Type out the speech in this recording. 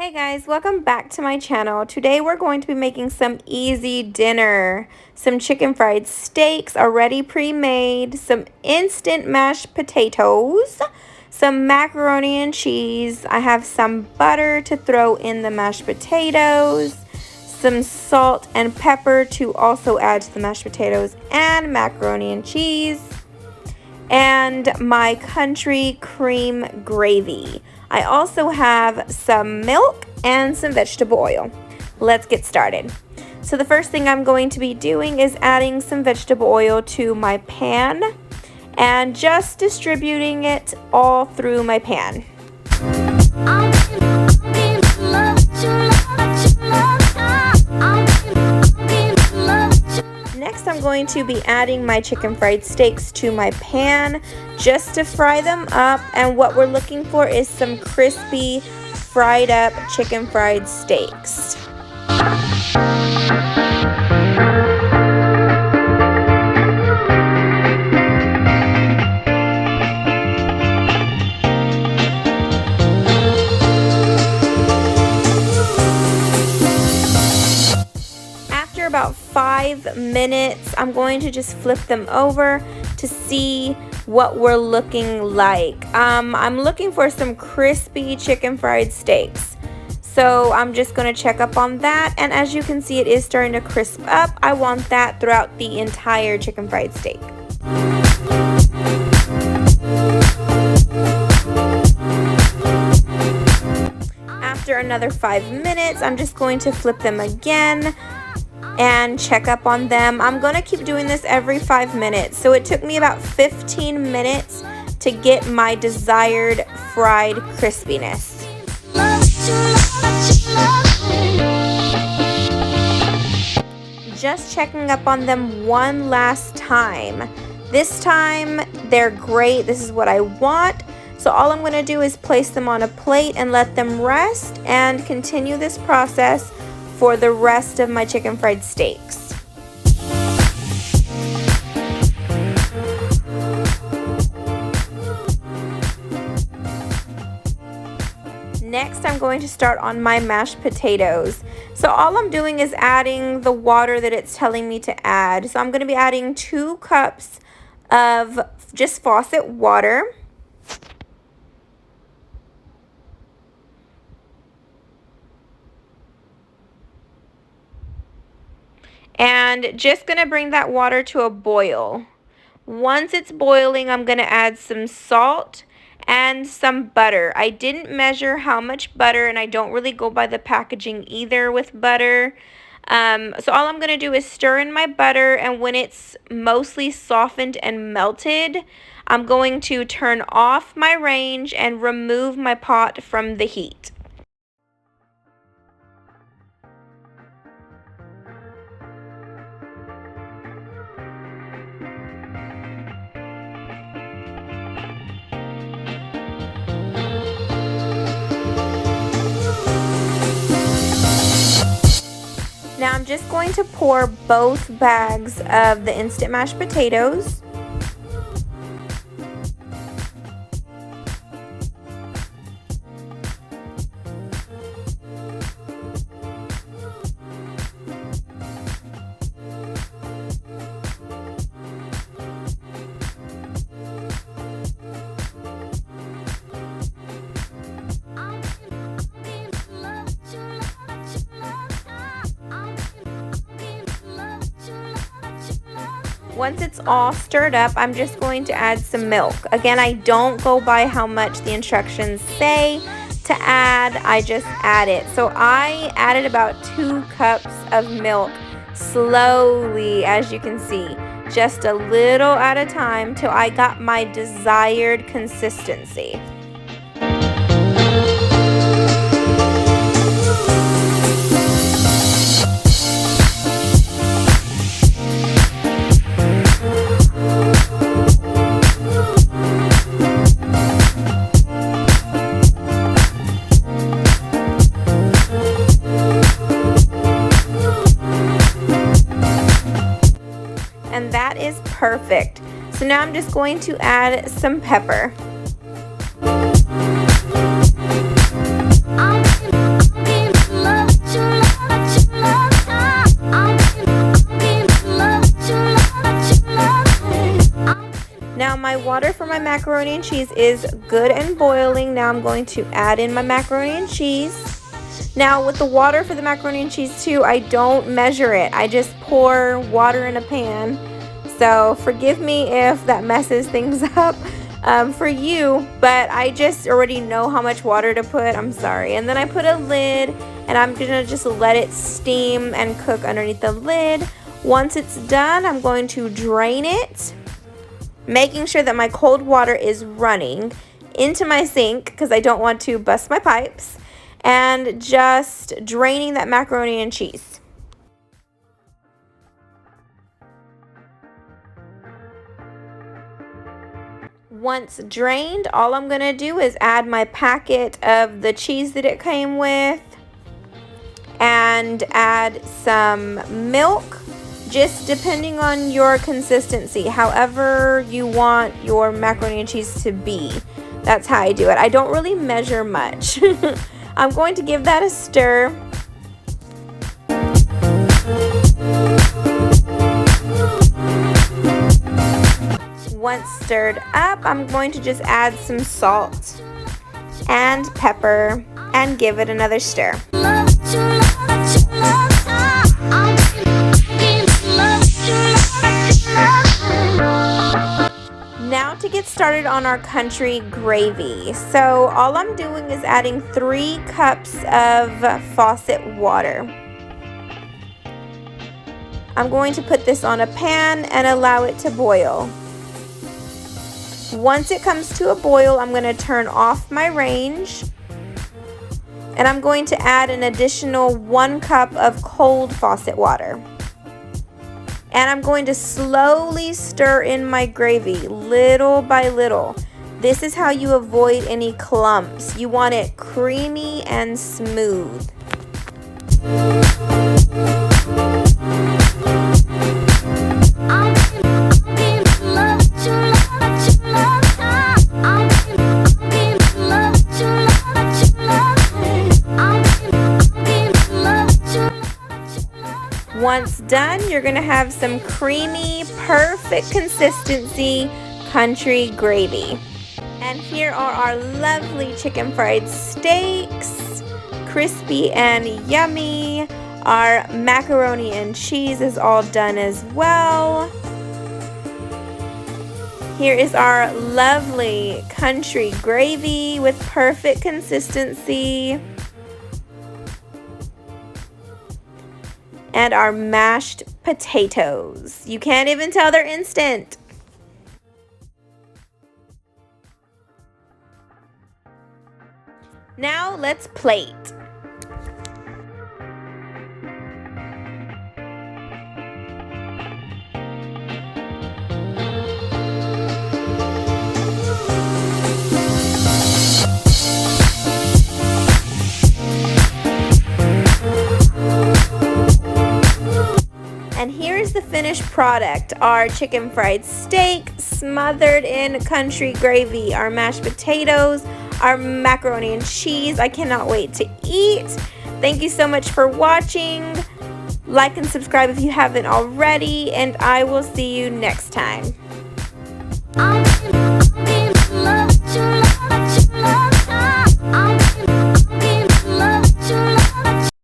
Hey guys, welcome back to my channel. Today we're going to be making some easy dinner. Some chicken fried steaks already pre-made, some instant mashed potatoes, some macaroni and cheese. I have some butter to throw in the mashed potatoes, some salt and pepper to also add to the mashed potatoes and macaroni and cheese, and my country cream gravy. I also have some milk and some vegetable oil. Let's get started. So the first thing I'm going to be doing is adding some vegetable oil to my pan and just distributing it all through my pan. Next, I'm going to be adding my chicken fried steaks to my pan just to fry them up, and what we're looking for is some crispy fried up chicken fried steaks. About 5 minutes, I'm going to just flip them over to see what we're looking like. I'm looking for some crispy chicken fried steaks, so I'm just going to check up on that, and as you can see, it is starting to crisp up. I want that throughout the entire chicken fried steak. After another 5 minutes, I'm just going to flip them again and check up on them. I'm going to keep doing this every 5 minutes. So it took me about 15 minutes to get my desired fried crispiness. Just checking up on them one last time. This time they're great. This is what I want. So all I'm going to do is place them on a plate and let them rest and continue this process for the rest of my chicken fried steaks. Next, I'm going to start on my mashed potatoes. So all I'm doing is adding the water that it's telling me to add. So I'm going to be adding 2 cups of just faucet water. And just going to bring that water to a boil. Once it's boiling, I'm going to add some salt and some butter. I didn't measure how much butter, and I don't really go by the packaging either with butter. So all I'm going to do is stir in my butter, and when it's mostly softened and melted, I'm going to turn off my range and remove my pot from the heat. Now I'm just going to pour both bags of the instant mashed potatoes. Once it's all stirred up, I'm just going to add some milk. Again, I don't go by how much the instructions say to add, I just add it. So I added about 2 cups of milk slowly, as you can see, just a little at a time till I got my desired consistency. And that is perfect. So now I'm just going to add some pepper. macaroni and cheese is good and boiling. Now I'm going to add in my macaroni and cheese. Now with the water for the macaroni and cheese too, I don't measure it. I just pour water in a pan. So forgive me if that messes things up for you, but I just already know how much water to put. I'm sorry. And then I put a lid, and I'm gonna just let it steam and cook underneath the lid. Once it's done, I'm going to drain it, making sure that my cold water is running into my sink because I don't want to bust my pipes, and just draining that macaroni and cheese. Once drained, all I'm gonna do is add my packet of the cheese that it came with and add some milk, just depending on your consistency, however you want your macaroni and cheese to be. That's how I do it. I don't really measure much. I'm going to give that a stir. Once stirred up, I'm going to just add some salt and pepper and give it another stir. Now to get started on our country gravy. So all I'm doing is adding 3 cups of faucet water. I'm going to put this on a pan and allow it to boil. Once it comes to a boil, I'm going to turn off my range, and I'm going to add an additional 1 cup of cold faucet water. And I'm going to slowly stir in my gravy little by little. This is how you avoid any clumps. You want it creamy and smooth. Once done, you're gonna have some creamy, perfect consistency country gravy. And here are our lovely chicken fried steaks, crispy and yummy. Our macaroni and cheese is all done as well. Here is our lovely country gravy with perfect consistency. And our mashed potatoes. You can't even tell they're instant. Now let's plate. And here's the finished product, our chicken fried steak smothered in country gravy, our mashed potatoes, our macaroni and cheese. I cannot wait to eat. Thank you so much for watching. Like and subscribe if you haven't already, and I will see you next time.